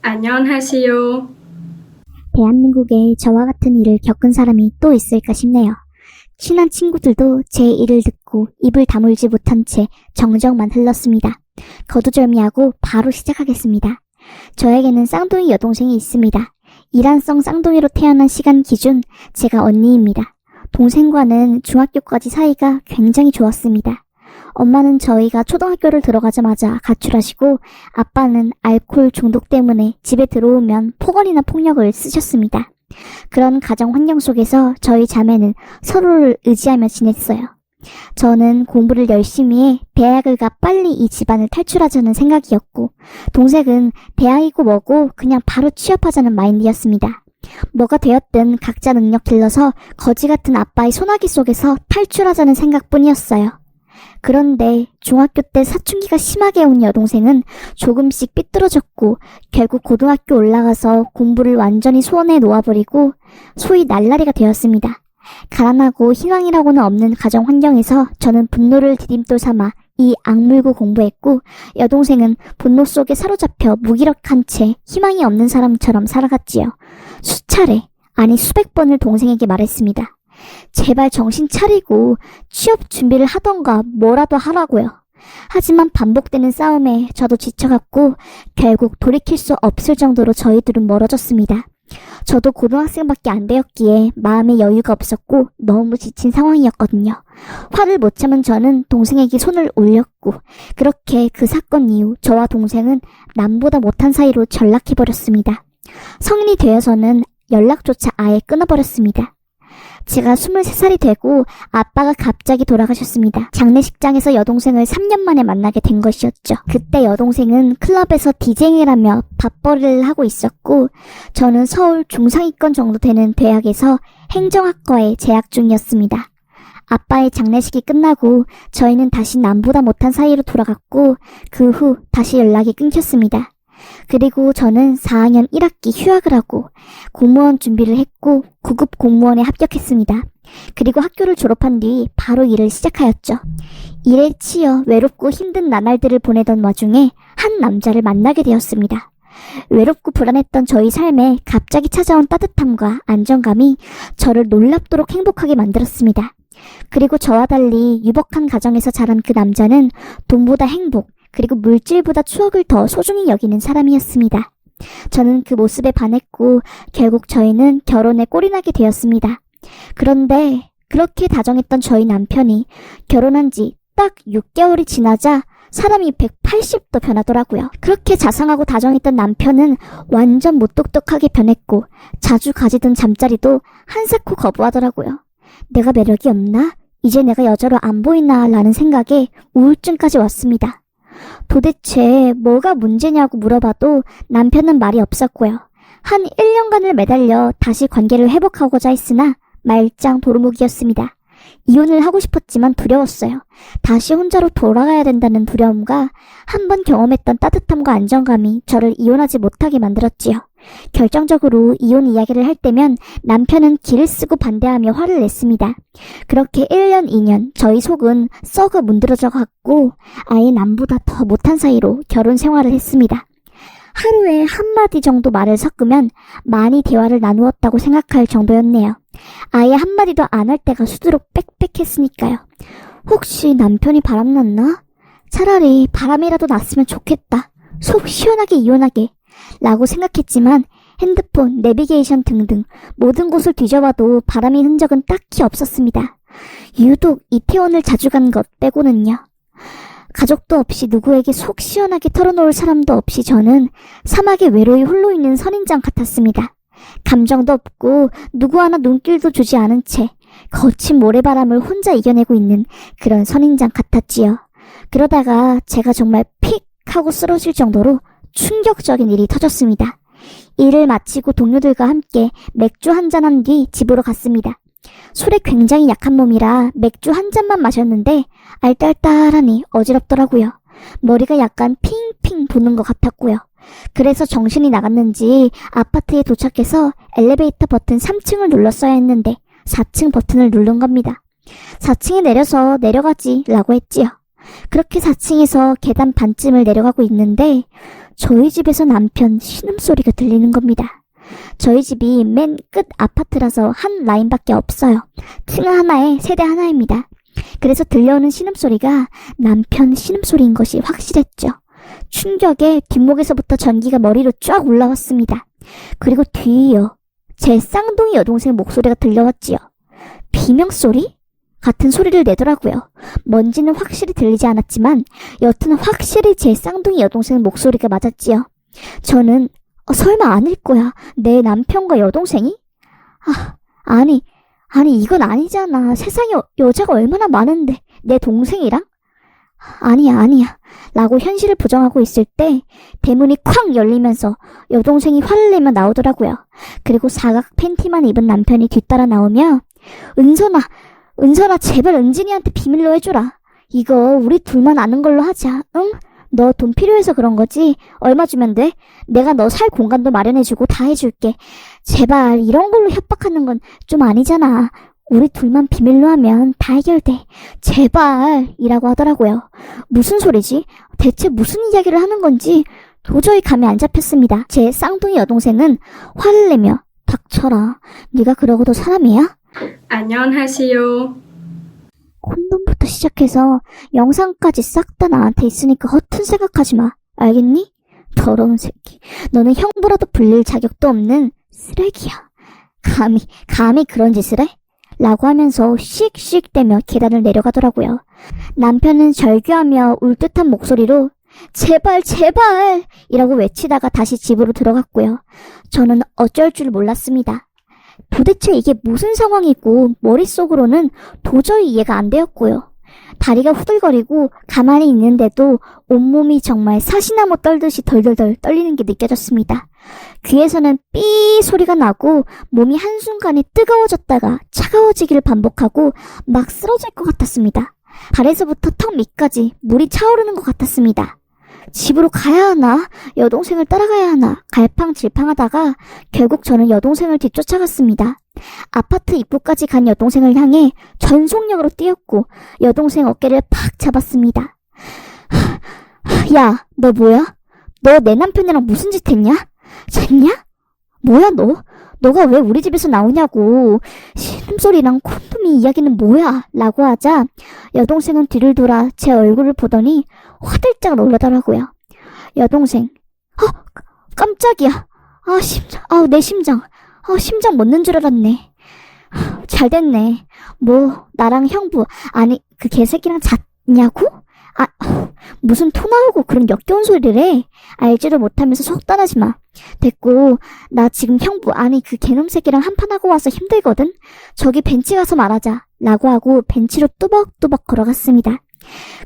안녕하세요. 대한민국에 저와 같은 일을 겪은 사람이 또 있을까 싶네요. 친한 친구들도 제 일을 듣고 입을 다물지 못한 채 정적만 흘렀습니다. 거두절미하고 바로 시작하겠습니다. 저에게는 쌍둥이 여동생이 있습니다. 이란성 쌍둥이로 태어난 시간 기준 제가 언니입니다. 동생과는 중학교까지 사이가 굉장히 좋았습니다. 엄마는 저희가 초등학교를 들어가자마자 가출하시고 아빠는 알코올 중독 때문에 집에 들어오면 폭언이나 폭력을 쓰셨습니다. 그런 가정 환경 속에서 저희 자매는 서로를 의지하며 지냈어요. 저는 공부를 열심히 해 대학을 가 빨리 이 집안을 탈출하자는 생각이었고, 동생은 대학이고 뭐고 그냥 바로 취업하자는 마인드였습니다. 뭐가 되었든 각자 능력 길러서 거지 같은 아빠의 소나기 속에서 탈출하자는 생각뿐이었어요. 그런데 중학교 때 사춘기가 심하게 온 여동생은 조금씩 삐뚤어졌고 결국 고등학교 올라가서 공부를 완전히 손에 놓아버리고 소위 날라리가 되었습니다. 가난하고 희망이라고는 없는 가정 환경에서 저는 분노를 디딤돌 삼아 이 악물고 공부했고, 여동생은 분노 속에 사로잡혀 무기력한 채 희망이 없는 사람처럼 살아갔지요. 수차례, 아니 수백 번을 동생에게 말했습니다. 제발 정신 차리고 취업 준비를 하던가 뭐라도 하라고요. 하지만 반복되는 싸움에 저도 지쳐갔고 결국 돌이킬 수 없을 정도로 저희들은 멀어졌습니다. 저도 고등학생밖에 안 되었기에 마음의 여유가 없었고 너무 지친 상황이었거든요. 화를 못 참은 저는 동생에게 손을 올렸고, 그렇게 그 사건 이후 저와 동생은 남보다 못한 사이로 전락해버렸습니다. 성인이 되어서는 연락조차 아예 끊어버렸습니다. 제가 23살이 되고 아빠가 갑자기 돌아가셨습니다. 장례식장에서 여동생을 3년 만에 만나게 된 것이었죠. 그때 여동생은 클럽에서 디제잉을 하며 밥벌이를 하고 있었고, 저는 서울 중상위권 정도 되는 대학에서 행정학과에 재학 중이었습니다. 아빠의 장례식이 끝나고 저희는 다시 남보다 못한 사이로 돌아갔고, 그 후 다시 연락이 끊겼습니다. 그리고 저는 4학년 1학기 휴학을 하고 공무원 준비를 했고 9급 공무원에 합격했습니다. 그리고 학교를 졸업한 뒤 바로 일을 시작하였죠. 일에 치여 외롭고 힘든 나날들을 보내던 와중에 한 남자를 만나게 되었습니다. 외롭고 불안했던 저희 삶에 갑자기 찾아온 따뜻함과 안정감이 저를 놀랍도록 행복하게 만들었습니다. 그리고 저와 달리 유복한 가정에서 자란 그 남자는 돈보다 행복, 그리고 물질보다 추억을 더 소중히 여기는 사람이었습니다. 저는 그 모습에 반했고 결국 저희는 결혼에 꼴이나게 되었습니다. 그런데 그렇게 다정했던 저희 남편이 결혼한 지 딱 6개월이 지나자 사람이 180도 변하더라고요. 그렇게 자상하고 다정했던 남편은 완전 무뚝뚝하게 변했고 자주 가지던 잠자리도 한사코 거부하더라고요. 내가 매력이 없나? 이제 내가 여자로 안 보이나? 라는 생각에 우울증까지 왔습니다. 도대체 뭐가 문제냐고 물어봐도 남편은 말이 없었고요. 한 1년간을 매달려 다시 관계를 회복하고자 했으나 말짱 도루묵이었습니다. 이혼을 하고 싶었지만 두려웠어요. 다시 혼자로 돌아가야 된다는 두려움과 한 번 경험했던 따뜻함과 안정감이 저를 이혼하지 못하게 만들었지요. 결정적으로 이혼 이야기를 할 때면 남편은 기를 쓰고 반대하며 화를 냈습니다. 그렇게 1년, 2년 저희 속은 썩어 문드러져 갔고 아예 남보다 더 못한 사이로 결혼 생활을 했습니다. 하루에 한마디 정도 말을 섞으면 많이 대화를 나누었다고 생각할 정도였네요. 아예 한마디도 안 할 때가 수두룩 빽빽했으니까요. 혹시 남편이 바람났나? 차라리 바람이라도 났으면 좋겠다. 속 시원하게 이혼하게 라고 생각했지만 핸드폰, 내비게이션 등등 모든 곳을 뒤져봐도 바람의 흔적은 딱히 없었습니다. 유독 이태원을 자주 간 것 빼고는요. 가족도 없이 누구에게 속 시원하게 털어놓을 사람도 없이 저는 사막에 외로이 홀로 있는 선인장 같았습니다. 감정도 없고 누구 하나 눈길도 주지 않은 채 거친 모래바람을 혼자 이겨내고 있는 그런 선인장 같았지요. 그러다가 제가 정말 픽 하고 쓰러질 정도로 충격적인 일이 터졌습니다. 일을 마치고 동료들과 함께 맥주 한잔한 뒤 집으로 갔습니다. 술에 굉장히 약한 몸이라 맥주 한 잔만 마셨는데 알딸딸하니 어지럽더라고요. 머리가 약간 핑핑 도는 것 같았고요. 그래서 정신이 나갔는지 아파트에 도착해서 엘리베이터 버튼 3층을 눌렀어야 했는데 4층 버튼을 누른 겁니다. 4층에 내려서 내려가지 라고 했지요. 그렇게 4층에서 계단 반쯤을 내려가고 있는데 저희 집에서 남편 신음소리가 들리는 겁니다. 저희 집이 맨 끝 아파트라서 한 라인밖에 없어요. 층 하나에 세대 하나입니다. 그래서 들려오는 신음소리가 남편 신음소리인 것이 확실했죠. 충격에 뒷목에서부터 전기가 머리로 쫙 올라왔습니다. 그리고 뒤이어 제 쌍둥이 여동생 목소리가 들려왔지요. 비명소리? 같은 소리를 내더라고요. 뭔지는 확실히 들리지 않았지만 여튼 확실히 제 쌍둥이 여동생 목소리가 맞았지요. 저는 설마 아닐 거야. 내 남편과 여동생이? 아니 이건 아니잖아. 세상에 여자가 얼마나 많은데 내 동생이랑? 아니야 라고 현실을 부정하고 있을 때 대문이 쾅 열리면서 여동생이 화를 내며 나오더라고요. 그리고 사각 팬티만 입은 남편이 뒤따라 나오며 은선아 제발 은진이한테 비밀로 해줘라. 이거 우리 둘만 아는 걸로 하자. 응? 너 돈 필요해서 그런 거지? 얼마 주면 돼? 내가 너 살 공간도 마련해주고 다 해줄게. 제발 이런 걸로 협박하는 건 좀 아니잖아. 우리 둘만 비밀로 하면 다 해결돼. 제발 이라고 하더라고요. 무슨 소리지? 대체 무슨 이야기를 하는 건지 도저히 감이 안 잡혔습니다. 제 쌍둥이 여동생은 화를 내며 닥쳐라. 네가 그러고도 사람이야? 안녕하세요. 콘돔부터 시작해서 영상까지 싹 다 나한테 있으니까 허튼 생각하지 마. 알겠니? 더러운 새끼. 너는 형부라도 불릴 자격도 없는 쓰레기야. 감히 그런 짓을 해? 라고 하면서 씩씩대며 계단을 내려가더라고요. 남편은 절규하며 울듯한 목소리로 제발 이라고 외치다가 다시 집으로 들어갔고요. 저는 어쩔 줄 몰랐습니다. 도대체 이게 무슨 상황이고 머릿속으로는 도저히 이해가 안 되었고요. 다리가 후들거리고 가만히 있는데도 온몸이 정말 사시나무 떨듯이 덜덜덜 떨리는 게 느껴졌습니다. 귀에서는 삐 소리가 나고 몸이 한순간에 뜨거워졌다가 차가워지기를 반복하고 막 쓰러질 것 같았습니다. 발에서부터 턱 밑까지 물이 차오르는 것 같았습니다. 집으로 가야 하나? 여동생을 따라가야 하나? 갈팡질팡하다가 결국 저는 여동생을 뒤쫓아갔습니다. 아파트 입구까지 간 여동생을 향해 전속력으로 뛰었고 여동생 어깨를 팍 잡았습니다. 야, 너 뭐야? 너 내 남편이랑 무슨 짓 했냐? 잤냐? 뭐야 너? 너가 왜 우리 집에서 나오냐고. 신음소리랑 콘돔이 이야기는 뭐야? 라고 하자 여동생은 뒤를 돌아 제 얼굴을 보더니 화들짝 놀라더라고요. 여동생, 깜짝이야. 내 심장. 심장 멎는 줄 알았네. 잘 됐네. 뭐 나랑 형부, 아니 그 개새끼랑 잤냐고? 무슨 토 나오고 그런 역겨운 소리를 해. 알지도 못하면서 속단하지 마. 됐고, 나 지금 형부, 아니 그 개놈 새끼랑 한판하고 와서 힘들거든. 저기 벤치 가서 말하자. 라고 하고 벤치로 뚜벅뚜벅 걸어갔습니다.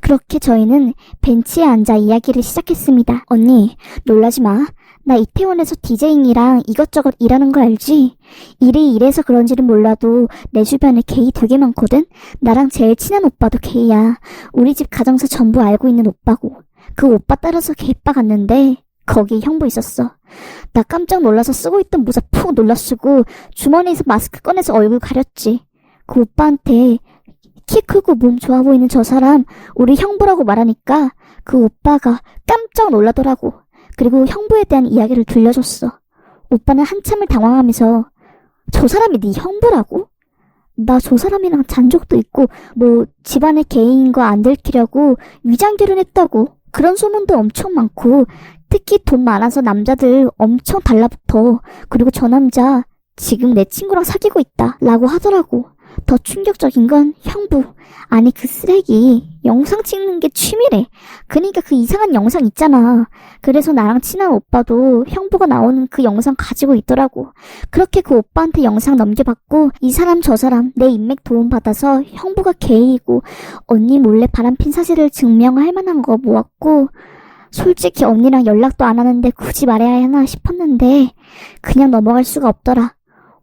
그렇게 저희는 벤치에 앉아 이야기를 시작했습니다. 언니, 놀라지 마. 나 이태원에서 디제잉이랑 이것저것 일하는 거 알지? 일이 이래서 그런지는 몰라도 내 주변에 게이 되게 많거든? 나랑 제일 친한 오빠도 게이야. 우리 집 가정사 전부 알고 있는 오빠고. 그 오빠 따라서 게이바 갔는데 거기 형부 있었어. 나 깜짝 놀라서 쓰고 있던 모자 푹 놀라 쓰고 주머니에서 마스크 꺼내서 얼굴 가렸지. 그 오빠한테 키 크고 몸 좋아 보이는 저 사람 우리 형부라고 말하니까 그 오빠가 깜짝 놀라더라고. 그리고 형부에 대한 이야기를 들려줬어. 오빠는 한참을 당황하면서 저 사람이 네 형부라고? 나 저 사람이랑 잔 적도 있고 뭐 집안의 개인인 거 안 들키려고 위장결혼했다고. 그런 소문도 엄청 많고 특히 돈 많아서 남자들 엄청 달라붙어. 그리고 저 남자 지금 내 친구랑 사귀고 있다 라고 하더라고. 더 충격적인 건 형부, 아니 그 쓰레기 영상 찍는 게 취미래. 그러니까 그 이상한 영상 있잖아. 그래서 나랑 친한 오빠도 형부가 나오는 그 영상 가지고 있더라고. 그렇게 그 오빠한테 영상 넘겨받고 이 사람 저 사람 내 인맥 도움받아서 형부가 게이고 언니 몰래 바람핀 사실을 증명할 만한 거 모았고 솔직히 언니랑 연락도 안 하는데 굳이 말해야 하나 싶었는데 그냥 넘어갈 수가 없더라.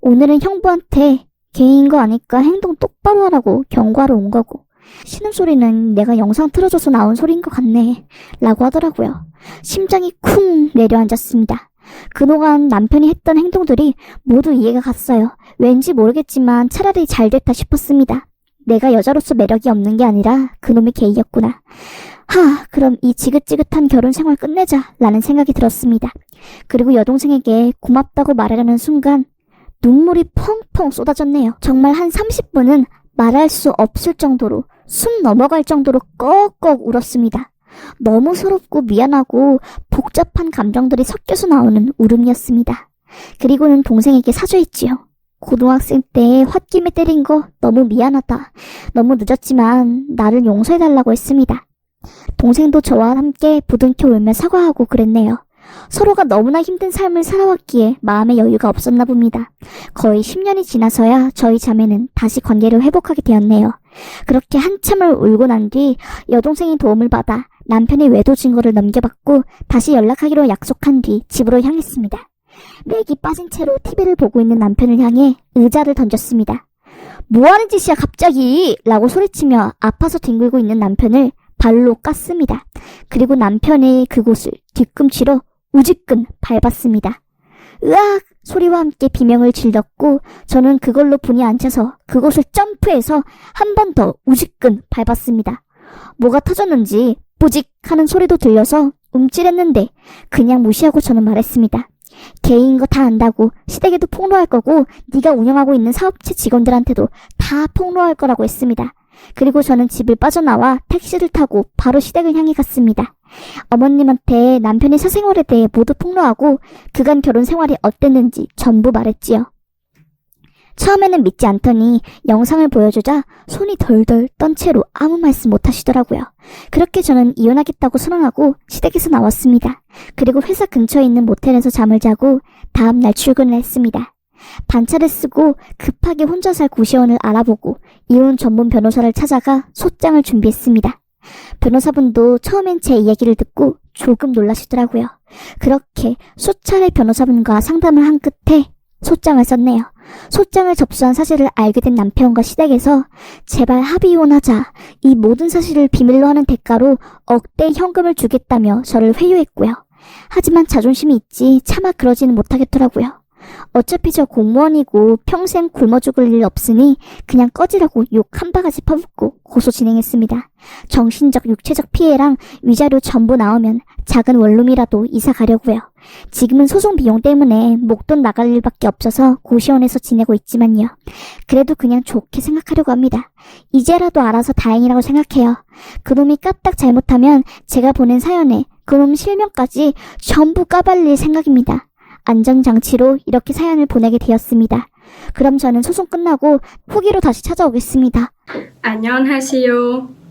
오늘은 형부한테 게이인 거 아니까 행동 똑바로 하라고 경고하러 온 거고. 신음소리는 내가 영상 틀어줘서 나온 소리인 것 같네 라고 하더라고요. 심장이 쿵 내려앉았습니다. 그동안 남편이 했던 행동들이 모두 이해가 갔어요. 왠지 모르겠지만 차라리 잘 됐다 싶었습니다. 내가 여자로서 매력이 없는 게 아니라 그놈이 게이였구나. 그럼 이 지긋지긋한 결혼 생활 끝내자 라는 생각이 들었습니다. 그리고 여동생에게 고맙다고 말하려는 순간 눈물이 펑펑 쏟아졌네요. 정말 한 30분은 말할 수 없을 정도로 숨 넘어갈 정도로 꺽꺽 울었습니다. 너무 서럽고 미안하고 복잡한 감정들이 섞여서 나오는 울음이었습니다. 그리고는 동생에게 사죄했지요. 고등학생 때 홧김에 때린 거 너무 미안하다. 너무 늦었지만 나를 용서해달라고 했습니다. 동생도 저와 함께 부둥켜 울며 사과하고 그랬네요. 서로가 너무나 힘든 삶을 살아왔기에 마음의 여유가 없었나 봅니다. 거의 10년이 지나서야 저희 자매는 다시 관계를 회복하게 되었네요. 그렇게 한참을 울고 난 뒤 여동생이 도움을 받아 남편의 외도 증거를 넘겨받고 다시 연락하기로 약속한 뒤 집으로 향했습니다. 맥이 빠진 채로 TV를 보고 있는 남편을 향해 의자를 던졌습니다. 뭐하는 짓이야 갑자기! 라고 소리치며 아파서 뒹굴고 있는 남편을 발로 깠습니다. 그리고 남편의 그곳을 뒤꿈치로 우지끈 밟았습니다. 으악! 소리와 함께 비명을 질렀고 저는 그걸로 분이 안 차서 그곳을 점프해서 한 번 더 우지끈 밟았습니다. 뭐가 터졌는지 뿌직 하는 소리도 들려서 움찔했는데 그냥 무시하고 저는 말했습니다. 개인 거 다 안다고 시댁에도 폭로할 거고 네가 운영하고 있는 사업체 직원들한테도 다 폭로할 거라고 했습니다. 그리고 저는 집을 빠져나와 택시를 타고 바로 시댁을 향해 갔습니다. 어머님한테 남편의 사생활에 대해 모두 폭로하고 그간 결혼 생활이 어땠는지 전부 말했지요. 처음에는 믿지 않더니 영상을 보여주자 손이 덜덜 떤 채로 아무 말씀 못 하시더라고요. 그렇게 저는 이혼하겠다고 선언하고 시댁에서 나왔습니다. 그리고 회사 근처에 있는 모텔에서 잠을 자고 다음날 출근을 했습니다. 반차를 쓰고 급하게 혼자 살 고시원을 알아보고 이혼 전문 변호사를 찾아가 소장을 준비했습니다. 변호사분도 처음엔 제 이야기를 듣고 조금 놀라시더라고요. 그렇게 수차례 변호사분과 상담을 한 끝에 소장을 썼네요. 소장을 접수한 사실을 알게 된 남편과 시댁에서 제발 합의 이혼하자, 이 모든 사실을 비밀로 하는 대가로 억대 현금을 주겠다며 저를 회유했고요. 하지만 자존심이 있지 차마 그러지는 못하겠더라고요. 어차피 저 공무원이고 평생 굶어 죽을 일 없으니 그냥 꺼지라고 욕 한 바가지 퍼붓고 고소 진행했습니다. 정신적 육체적 피해랑 위자료 전부 나오면 작은 원룸이라도 이사 가려고요. 지금은 소송 비용 때문에 목돈 나갈 일밖에 없어서 고시원에서 지내고 있지만요. 그래도 그냥 좋게 생각하려고 합니다. 이제라도 알아서 다행이라고 생각해요. 그놈이 까딱 잘못하면 제가 보낸 사연에 그놈 실명까지 전부 까발릴 생각입니다. 안전장치로 이렇게 사연을 보내게 되었습니다. 그럼 저는 소송 끝나고 후기로 다시 찾아오겠습니다. 안녕하세요.